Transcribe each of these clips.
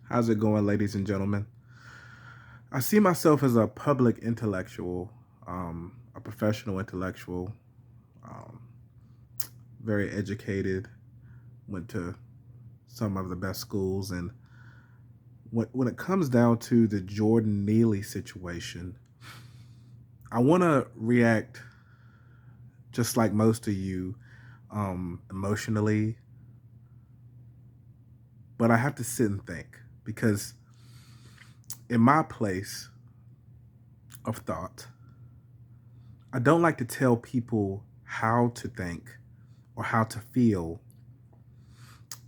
How's it going, ladies and gentlemen? I see myself as a public intellectual, a professional intellectual, um, very educated, went to some of the best schools. And when it comes down to the Jordan Neely situation, I want to react just like most of you, emotionally, but I have to sit and think because in my place of thought, I don't like to tell people how to think or how to feel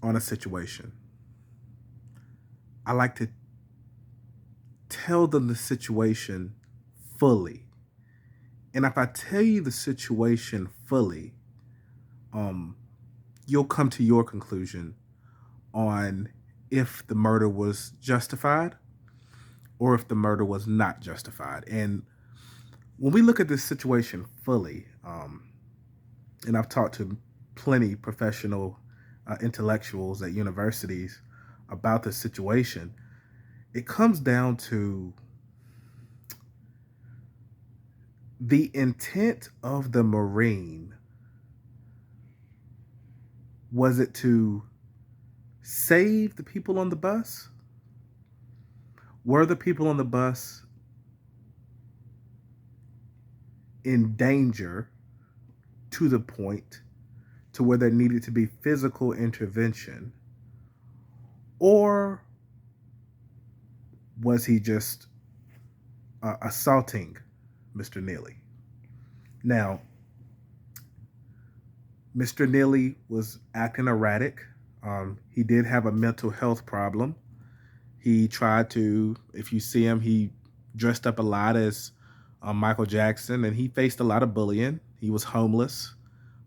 on a situation. I like to tell them the situation fully. And if I tell you the situation fully, um, you'll come to your conclusion on if the murder was justified or if the murder was not justified. And when we look at this situation fully, and I've talked to plenty professional intellectuals at universities about this situation, it comes down to the intent of the Marine. Was it to save the people on the bus? Were the people on the bus in danger to the point to where there needed to be physical intervention? Or was he just assaulting Mr. Neely? Now, Mr. Neely was acting erratic. He did have a mental health problem. He tried to, if you see him, he dressed up a lot as Michael Jackson, and he faced a lot of bullying. He was homeless,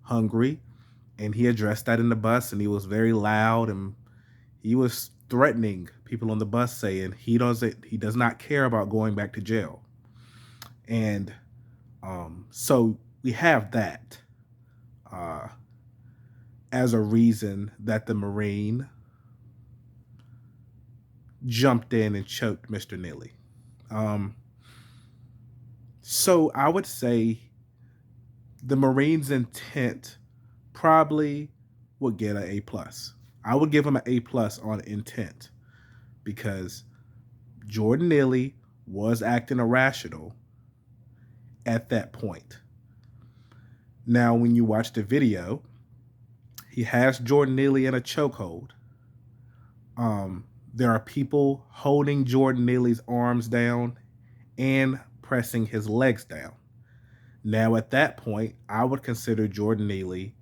hungry, and he addressed that in the bus, and he was very loud, and he was threatening people on the bus, saying he does not care about going back to jail. And so we have that uh, as a reason that the Marine jumped in and choked Mr. Neely. Um, so I would say the Marine's intent probably would get an A plus. I would give him an A plus on intent because Jordan Neely was acting irrational at that point. Now, when you watch the video, he has Jordan Neely in a chokehold. There are people holding Jordan Neely's arms down and pressing his legs down. Now, at that point, I would consider Jordan Neely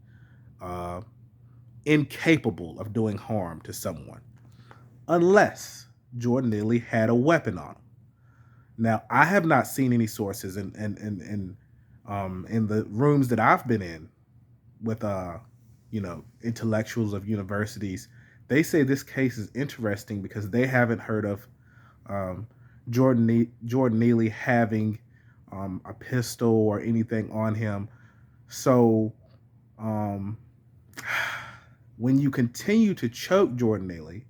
uh, incapable of doing harm to someone, unless Jordan Neely had a weapon on him. Now, I have not seen any sources in the rooms that I've been in with intellectuals of universities. They say this case is interesting because they haven't heard of um, Jordan Neely having a pistol or anything on him. So um, when you continue to choke Jordan Neely,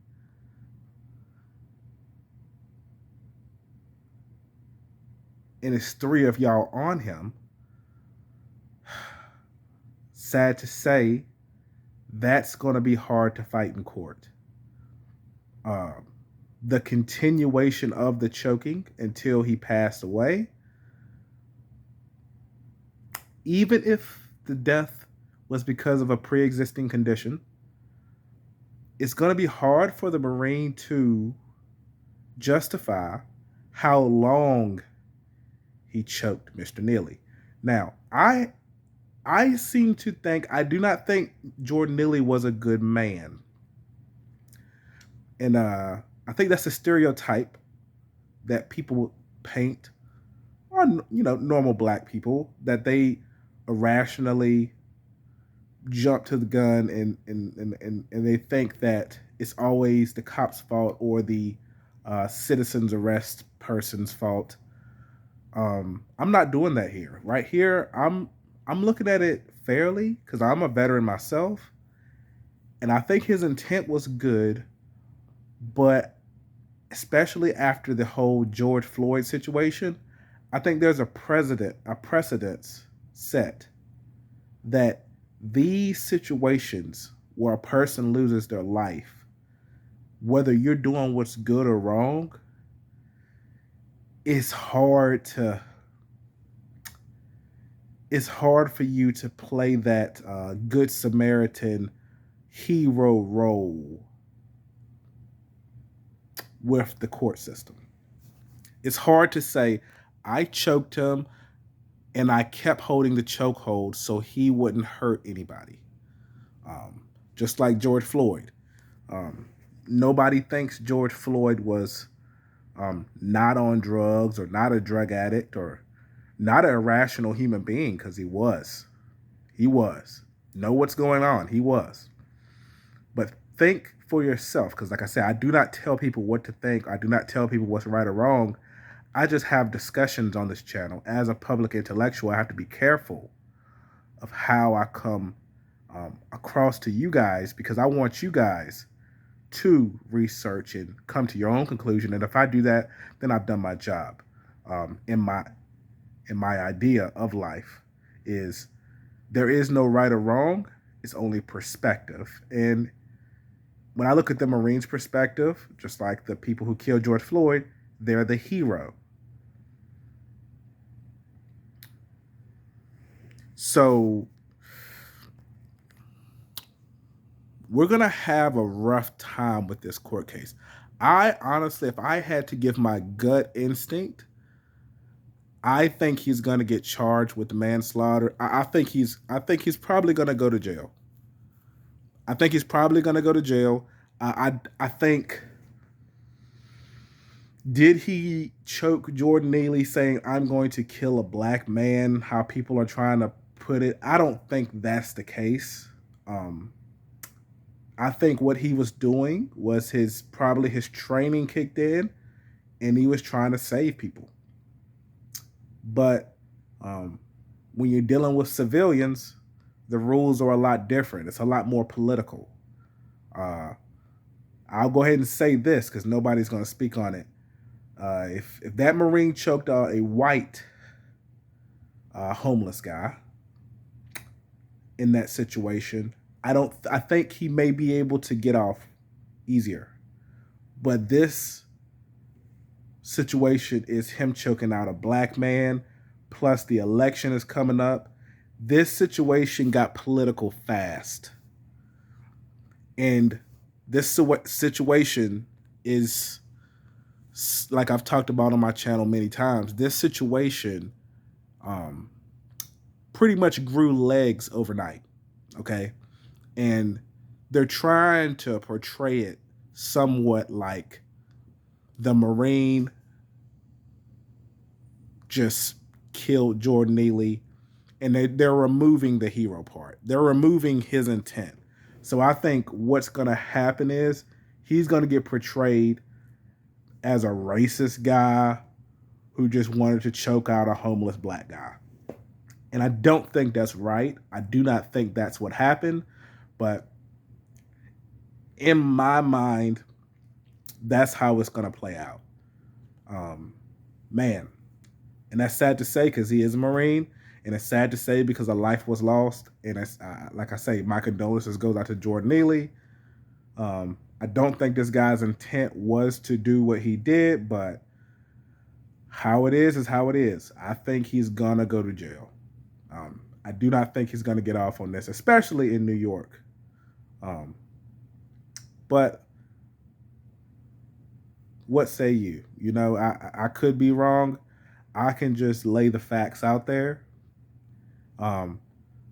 and it's three of y'all on him, sad to say, that's going to be hard to fight in court. Uh, the continuation of the choking until he passed away, even if the death was because of a pre existing condition, it's going to be hard for the Marine to justify how long he choked Mr. Neely. Now, I seem to think I do not think Jordan Neely was a good man. And I think that's a stereotype that people paint on normal black people, that they irrationally jump to the gun and they think that it's always the cop's fault or the citizen's arrest person's fault. I'm not doing that here. Right here, I'm looking at it fairly because I'm a veteran myself, and I think his intent was good, but especially after the whole George Floyd situation, I think there's a precedence set that these situations where a person loses their life, whether you're doing what's good or wrong, it's hard to it's hard for you to play that good Samaritan hero role with the court system. It's hard to say, I choked him and I kept holding the chokehold so he wouldn't hurt anybody. Um, just like George Floyd. Um, Nobody thinks George Floyd was not on drugs or not a drug addict or not an irrational human being because he was. He was. Know what's going on. He was. But think for yourself because, like I said, I do not tell people what to think. I do not tell people what's right or wrong. I just have discussions on this channel. As a public intellectual, I have to be careful of how I come across to you guys because I want you guys to research and come to your own conclusion. And if I do that, then I've done my job. In my idea of life is there is no right or wrong. It's only perspective. And when I look at the Marines' perspective, just like the people who killed George Floyd, they're the hero. So we're going to have a rough time with this court case. I honestly, if I had to give my gut instinct, I think he's going to get charged with manslaughter. I think he's probably going to go to jail. I think he's probably going to go to jail. I think, did he choke Jordan Neely saying, I'm going to kill a black man, how people are trying to put it? I don't think that's the case. I think what he was doing was probably his training kicked in and he was trying to save people. But when you're dealing with civilians, the rules are a lot different. It's a lot more political. I'll go ahead and say this because nobody's going to speak on it. If that Marine choked a white homeless guy in that situation, I think he may be able to get off easier. But this situation is him choking out a black man, plus the election is coming up. This situation got political fast. And this situation is, like I've talked about on my channel many times, this situation pretty much grew legs overnight. Okay. And they're trying to portray it somewhat like the Marine just killed Jordan Neely, and they're removing the hero part. They're removing his intent. So I think what's going to happen is he's going to get portrayed as a racist guy who just wanted to choke out a homeless black guy. And I don't think that's right. I do not think that's what happened. But in my mind, that's how it's going to play out. Man. And that's sad to say because he is a Marine. And it's sad to say because a life was lost. And it's, like I say, my condolences goes out to Jordan Neely. I don't think this guy's intent was to do what he did, but how it is how it is. I think he's going to go to jail. I do not think he's going to get off on this, especially in New York. But what say you? You know, I could be wrong. I can just lay the facts out there.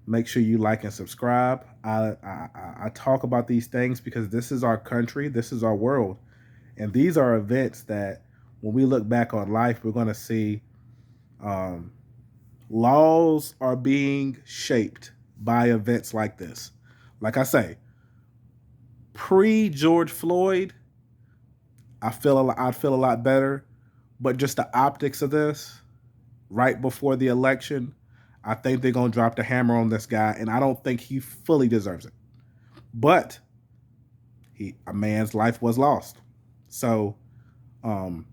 Make sure you like and subscribe. I talk about these things because this is our country. This is our world. And these are events that when we look back on life, we're going to see laws are being shaped by events like this. Like I say, pre-George Floyd, I'd feel a lot better. But just the optics of this, right before the election, I think they're going to drop the hammer on this guy, and I don't think he fully deserves it. But a man's life was lost. So Um,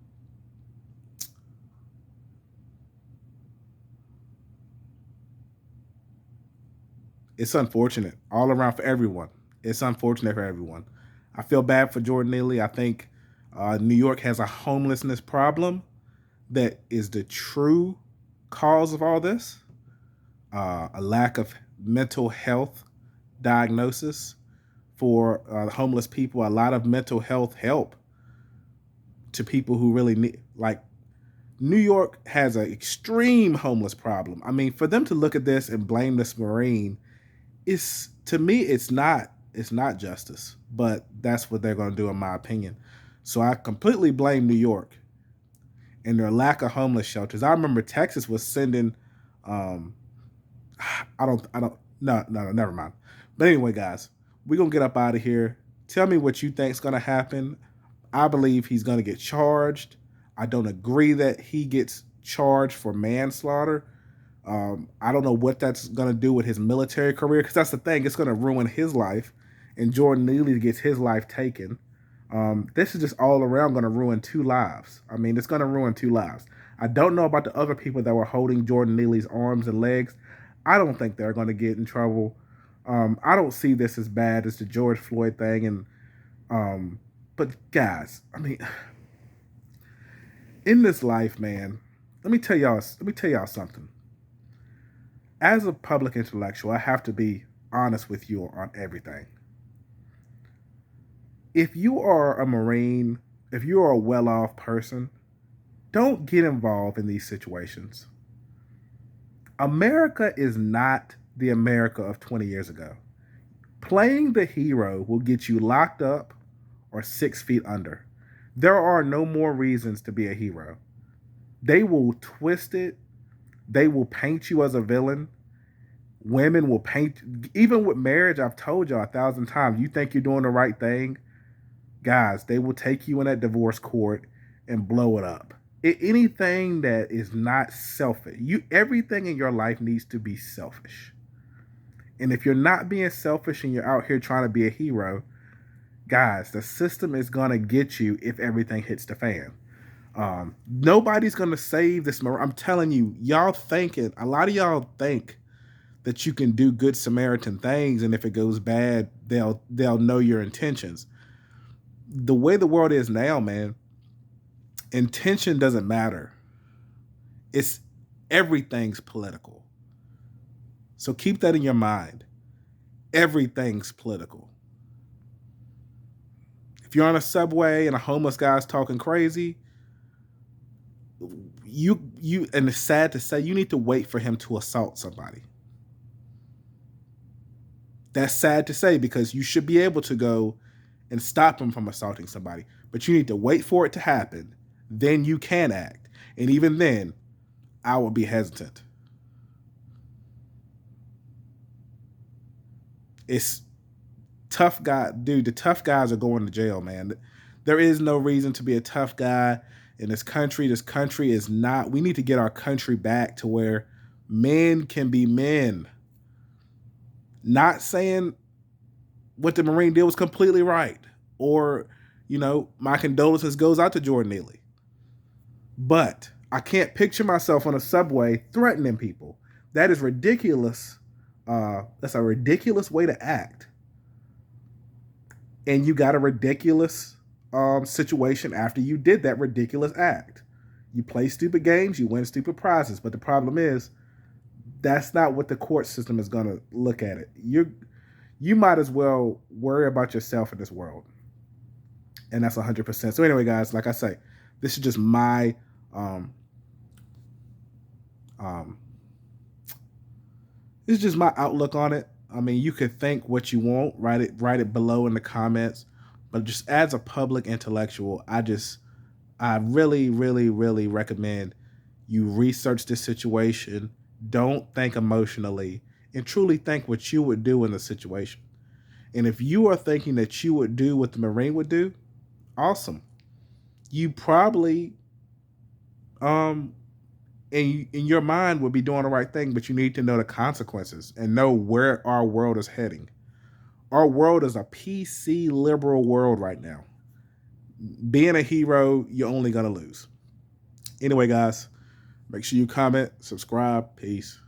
it's unfortunate all around for everyone. It's unfortunate for everyone. I feel bad for Jordan Neely. I think New York has a homelessness problem that is the true cause of all this. A lack of mental health diagnosis for homeless people, a lot of mental health help to people who really need. Like New York has an extreme homeless problem. I mean, for them to look at this and blame this Marine is, to me, it's not justice. But that's what they're going to do, in my opinion. So I completely blame New York and their lack of homeless shelters. I remember Texas was sending um, no, never mind. But anyway, guys, we're gonna get up out of here. Tell me what you think's gonna happen. I believe he's gonna get charged. I don't agree that he gets charged for manslaughter. I don't know what that's gonna do with his military career, because that's the thing. It's gonna ruin his life, and Jordan Neely gets his life taken. This is just all around going to ruin two lives. I mean, it's going to ruin two lives. I don't know about the other people that were holding Jordan Neely's arms and legs. I don't think they're going to get in trouble. I don't see this as bad as the George Floyd thing. And but guys, I mean, in this life, man, let me tell y'all something. As a public intellectual, I have to be honest with you on everything. If you are a Marine, if you are a well off person, don't get involved in these situations. America is not the America of 20 years ago. Playing the hero will get you locked up or 6 feet under. There are no more reasons to be a hero. They will twist it, they will paint you as a villain. Women will paint, even with marriage, I've told y'all 1,000 times, you think you're doing the right thing, guys, they will take you in that divorce court and blow it up. Anything that is not selfish, everything in your life needs to be selfish. And if you're not being selfish and you're out here trying to be a hero, guys, the system is gonna get you if everything hits the fan. Nobody's gonna save this. I'm telling you, a lot of y'all think that you can do good Samaritan things, and if it goes bad, they'll know your intentions. The way the world is now, man, intention doesn't matter. It's everything's political. So keep that in your mind. Everything's political. If you're on a subway and a homeless guy's talking crazy, and it's sad to say, you need to wait for him to assault somebody. That's sad to say, because you should be able to go and stop him from assaulting somebody. But you need to wait for it to happen. Then you can act. And even then, I will be hesitant. It's tough guy, dude. The tough guys are going to jail, man. There is no reason to be a tough guy in this country. This country is not. We need to get our country back to where men can be men. Not saying what the Marine did was completely right, or my condolences goes out to Jordan Neely. But I can't picture myself on a subway threatening people. That is ridiculous. That's a ridiculous way to act. And you got a ridiculous situation after you did that ridiculous act. You play stupid games, you win stupid prizes. But the problem is, that's not what the court system is going to look at it. You might as well worry about yourself in this world. And that's 100%. So anyway, guys, like I say, this is just my um, this is just my outlook on it. I mean, you could think what you want, write it below in the comments. But just as a public intellectual, I really, really, really recommend you research this situation. Don't think emotionally, and truly think what you would do in the situation. And if you are thinking that you would do what the Marine would do, awesome. You probably in your mind would be doing the right thing, but you need to know the consequences and know where our world is heading. Our world is a PC liberal world right now. being a hero, you're only going to lose. Anyway, guys, make sure you comment, subscribe. Peace.